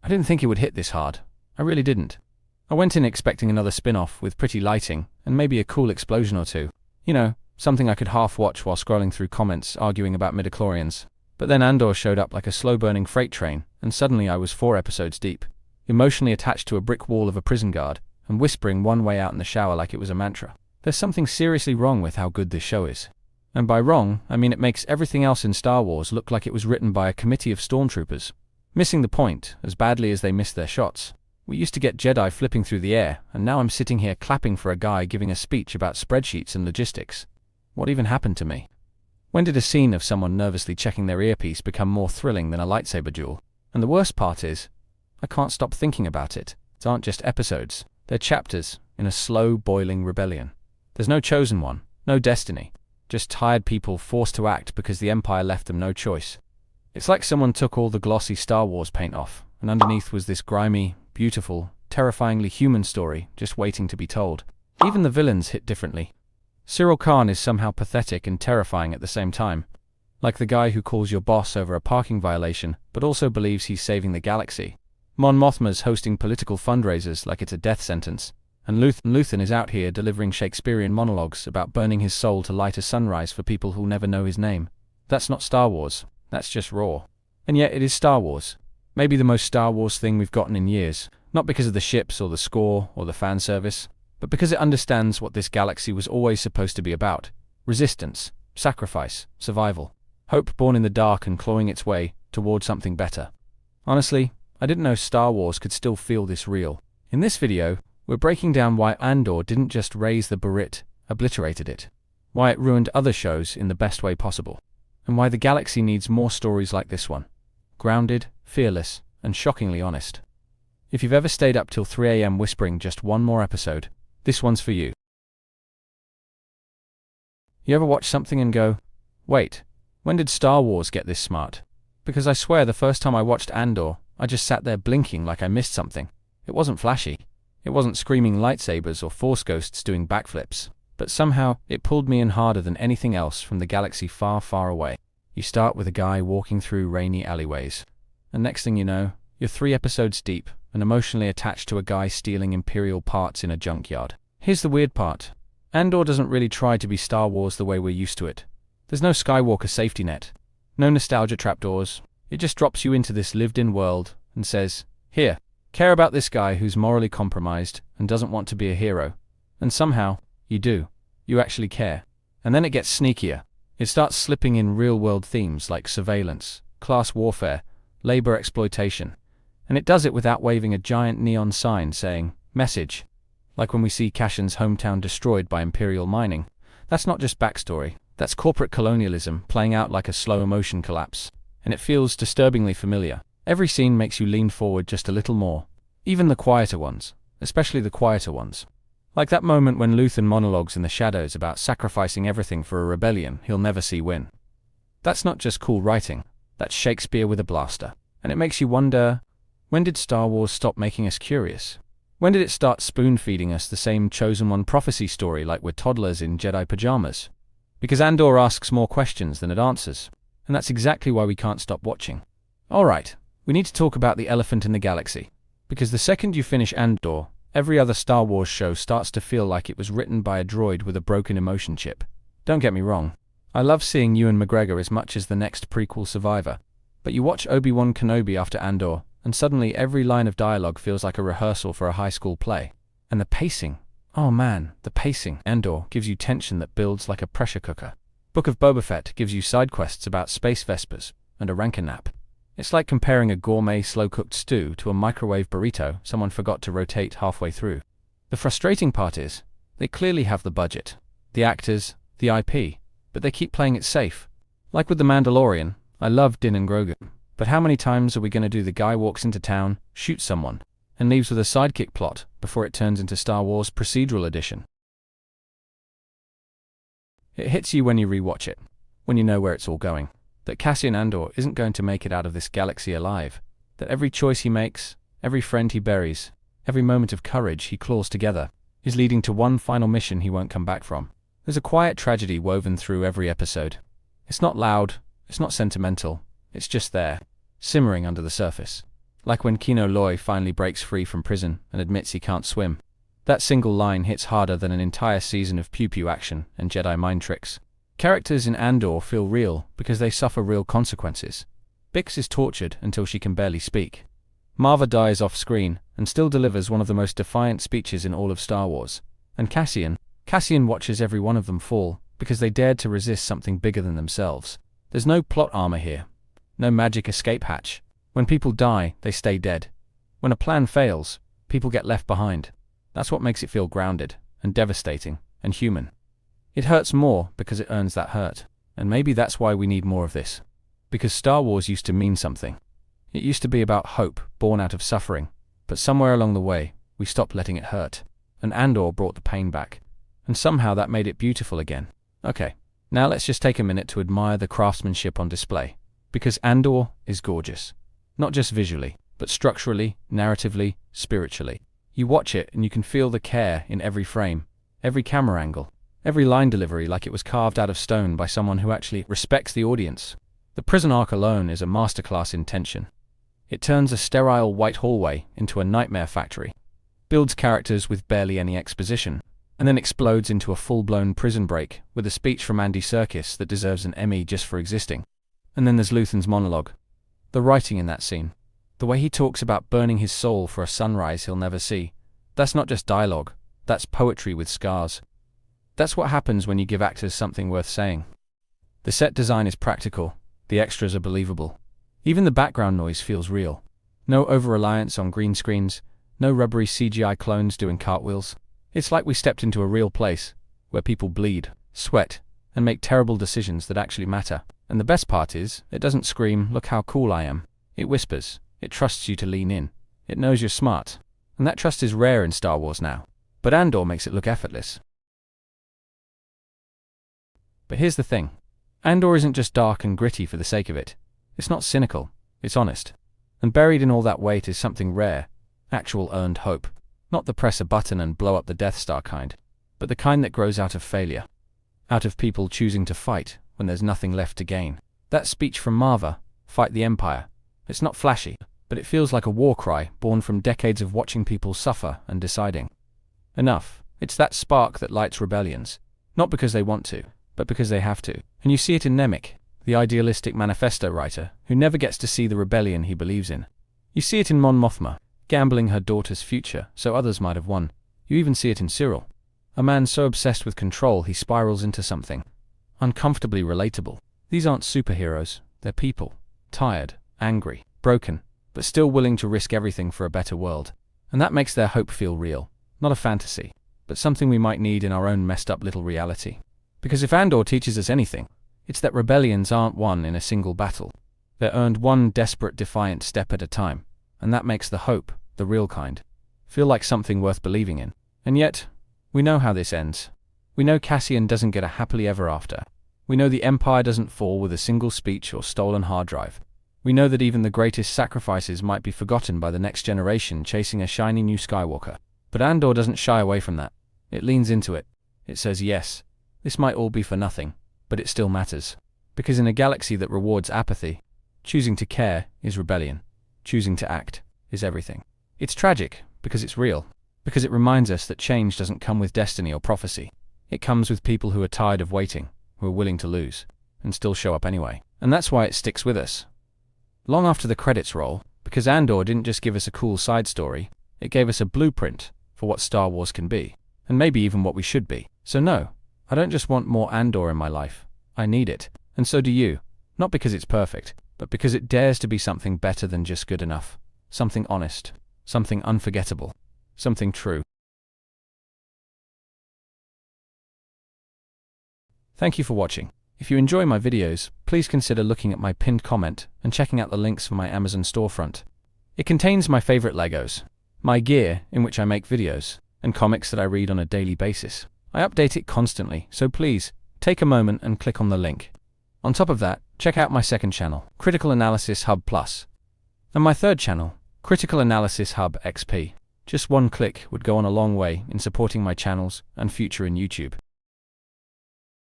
I didn't think it would hit this hard. I really didn't. I went in expecting another spin-off with pretty lighting and maybe a cool explosion or two. You know, something I could half-watch while scrolling through comments arguing about midichlorians. But then Andor showed up like a slow-burning freight train, and suddenly I was 4 episodes deep, emotionally attached to a brick wall of a prison guard, and whispering one way out in the shower like it was a mantra. There's something seriously wrong with how good this show is. And by wrong, I mean it makes everything else in Star Wars look like it was written by a committee of stormtroopers, missing the point as badly as they missed their shots. We used to get Jedi flipping through the air, and now I'm sitting here clapping for a guy giving a speech about spreadsheets and logistics. What even happened to me? When did a scene of someone nervously checking their earpiece become more thrilling than a lightsaber duel? And the worst part is, I can't stop thinking about it. It aren't just episodes, they're chapters in a slow-boiling rebellion. There's no chosen one, no destiny, just tired people forced to act because the Empire left them no choice. It's like someone took all the glossy Star Wars paint off, and underneath was this grimy, beautiful, terrifyingly human story just waiting to be told. Even the villains hit differently. Cyril Khan is somehow pathetic and terrifying at the same time. Like the guy who calls your boss over a parking violation, but also believes he's saving the galaxy. Mon Mothma's hosting political fundraisers like it's a death sentence. And Luthen is out here delivering Shakespearean monologues about burning his soul to light a sunrise for people who'll never know his name. That's not Star Wars. That's just raw. And yet it is Star Wars. Maybe the most Star Wars thing we've gotten in years. Not because of the ships or the score or the fan service, but because it understands what this galaxy was always supposed to be about. Resistance, sacrifice, survival. Hope born in the dark and clawing its way toward something better. Honestly, I didn't know Star Wars could still feel this real. In this video, we're breaking down why Andor didn't just raise the bar, it obliterated it. Why it ruined other shows in the best way possible. And why the galaxy needs more stories like this one. Grounded, fearless, and shockingly honest. If you've ever stayed up till 3 AM whispering just one more episode, this one's for you. You ever watch something and go, wait, when did Star Wars get this smart? Because I swear the first time I watched Andor, I just sat there blinking like I missed something. It wasn't flashy. It wasn't screaming lightsabers or force ghosts doing backflips. But somehow, it pulled me in harder than anything else from the galaxy far, far away. You start with a guy walking through rainy alleyways. And next thing you know, you're 3 episodes deep and emotionally attached to a guy stealing Imperial parts in a junkyard. Here's the weird part. Andor doesn't really try to be Star Wars the way we're used to it. There's no Skywalker safety net. No nostalgia trapdoors. It just drops you into this lived-in world and says, here, care about this guy who's morally compromised and doesn't want to be a hero. And somehow, you do. You actually care. And then it gets sneakier. It starts slipping in real-world themes like surveillance, class warfare, labor exploitation. And it does it without waving a giant neon sign saying, message. Like when we see Cashin's hometown destroyed by Imperial mining. That's not just backstory. That's corporate colonialism playing out like a slow-motion collapse. And it feels disturbingly familiar. Every scene makes you lean forward just a little more. Even the quieter ones. Especially the quieter ones. Like that moment when Luthen monologues in the shadows about sacrificing everything for a rebellion he'll never see win. That's not just cool writing. That's Shakespeare with a blaster. And it makes you wonder, when did Star Wars stop making us curious? When did it start spoon-feeding us the same Chosen One prophecy story like we're toddlers in Jedi pajamas? Because Andor asks more questions than it answers. And that's exactly why we can't stop watching. Alright, we need to talk about the elephant in the galaxy. Because the second you finish Andor, every other Star Wars show starts to feel like it was written by a droid with a broken emotion chip. Don't get me wrong. I love seeing Ewan McGregor as much as the next prequel survivor. But you watch Obi-Wan Kenobi after Andor, and suddenly every line of dialogue feels like a rehearsal for a high school play. And the pacing. Oh man, the pacing. Andor gives you tension that builds like a pressure cooker. Book of Boba Fett gives you side quests about space vespers and a Rankin nap. It's like comparing a gourmet slow-cooked stew to a microwave burrito someone forgot to rotate halfway through. The frustrating part is, they clearly have the budget, the actors, the IP, but they keep playing it safe. Like with The Mandalorian, I love Din and Grogu, but how many times are we going to do the guy walks into town, shoots someone, and leaves with a sidekick plot before it turns into Star Wars Procedural Edition? It hits you when you rewatch it, when you know where it's all going. That Cassian Andor isn't going to make it out of this galaxy alive. That every choice he makes, every friend he buries, every moment of courage he claws together, is leading to one final mission he won't come back from. There's a quiet tragedy woven through every episode. It's not loud, it's not sentimental, it's just there, simmering under the surface. Like when Kino Loy finally breaks free from prison and admits he can't swim. That single line hits harder than an entire season of pew-pew action and Jedi mind tricks. Characters in Andor feel real because they suffer real consequences. Bix is tortured until she can barely speak. Marva dies off-screen and still delivers one of the most defiant speeches in all of Star Wars. And Cassian watches every one of them fall because they dared to resist something bigger than themselves. There's no plot armor here. No magic escape hatch. When people die, they stay dead. When a plan fails, people get left behind. That's what makes it feel grounded and devastating and human. It hurts more because it earns that hurt. And maybe that's why we need more of this. Because Star Wars used to mean something. It used to be about hope born out of suffering. But somewhere along the way, we stopped letting it hurt. And Andor brought the pain back. And somehow that made it beautiful again. Okay, now let's just take a minute to admire the craftsmanship on display. Because Andor is gorgeous. Not just visually, but structurally, narratively, spiritually. You watch it and you can feel the care in every frame, every camera angle, every line delivery like it was carved out of stone by someone who actually respects the audience. The prison arc alone is a masterclass in tension. It turns a sterile white hallway into a nightmare factory, builds characters with barely any exposition, and then explodes into a full-blown prison break with a speech from Andy Serkis that deserves an Emmy just for existing. And then there's Luthen's monologue. The writing in that scene. The way he talks about burning his soul for a sunrise he'll never see. That's not just dialogue. That's poetry with scars. That's what happens when you give actors something worth saying. The set design is practical. The extras are believable. Even the background noise feels real. No over-reliance on green screens. No rubbery CGI clones doing cartwheels. It's like we stepped into a real place, where people bleed, sweat, and make terrible decisions that actually matter. And the best part is, it doesn't scream, "Look how cool I am." It whispers. It trusts you to lean in. It knows you're smart. And that trust is rare in Star Wars now. But Andor makes it look effortless. But here's the thing. Andor isn't just dark and gritty for the sake of it. It's not cynical. It's honest. And buried in all that weight is something rare. Actual earned hope. Not the press a button and blow up the Death Star kind, but the kind that grows out of failure. Out of people choosing to fight when there's nothing left to gain. That speech from Marva, "Fight the Empire." It's not flashy, but it feels like a war cry born from decades of watching people suffer and deciding. Enough. It's that spark that lights rebellions. Not because they want to, but because they have to. And you see it in Nemik, the idealistic manifesto writer who never gets to see the rebellion he believes in. You see it in Mon Mothma, gambling her daughter's future so others might have won. You even see it in Cyril, a man so obsessed with control he spirals into something uncomfortably relatable. These aren't superheroes, they're people. Tired, angry, broken, but still willing to risk everything for a better world. And that makes their hope feel real. Not a fantasy, but something we might need in our own messed up little reality. Because if Andor teaches us anything, it's that rebellions aren't won in a single battle. They're earned one desperate, defiant step at a time. And that makes the hope, the real kind, feel like something worth believing in. And yet, we know how this ends. We know Cassian doesn't get a happily ever after. We know the Empire doesn't fall with a single speech or stolen hard drive. We know that even the greatest sacrifices might be forgotten by the next generation chasing a shiny new Skywalker. But Andor doesn't shy away from that. It leans into it. It says, yes, this might all be for nothing, but it still matters. Because in a galaxy that rewards apathy, choosing to care is rebellion. Choosing to act is everything. It's tragic because it's real. Because it reminds us that change doesn't come with destiny or prophecy. It comes with people who are tired of waiting, who are willing to lose, and still show up anyway. And that's why it sticks with us. Long after the credits roll, because Andor didn't just give us a cool side story, it gave us a blueprint for what Star Wars can be, and maybe even what we should be. So no, I don't just want more Andor in my life. I need it. And so do you. Not because it's perfect, but because it dares to be something better than just good enough. Something honest. Something unforgettable. Something true. Thank you for watching. If you enjoy my videos, please consider looking at my pinned comment and checking out the links for my Amazon storefront. It contains my favorite Legos, my gear in which I make videos, and comics that I read on a daily basis. I update it constantly, so please, take a moment and click on the link. On top of that, check out my second channel, Critical Analysis Hub Plus, and my third channel, Critical Analysis Hub XP. Just one click would go on a long way in supporting my channels and future in YouTube.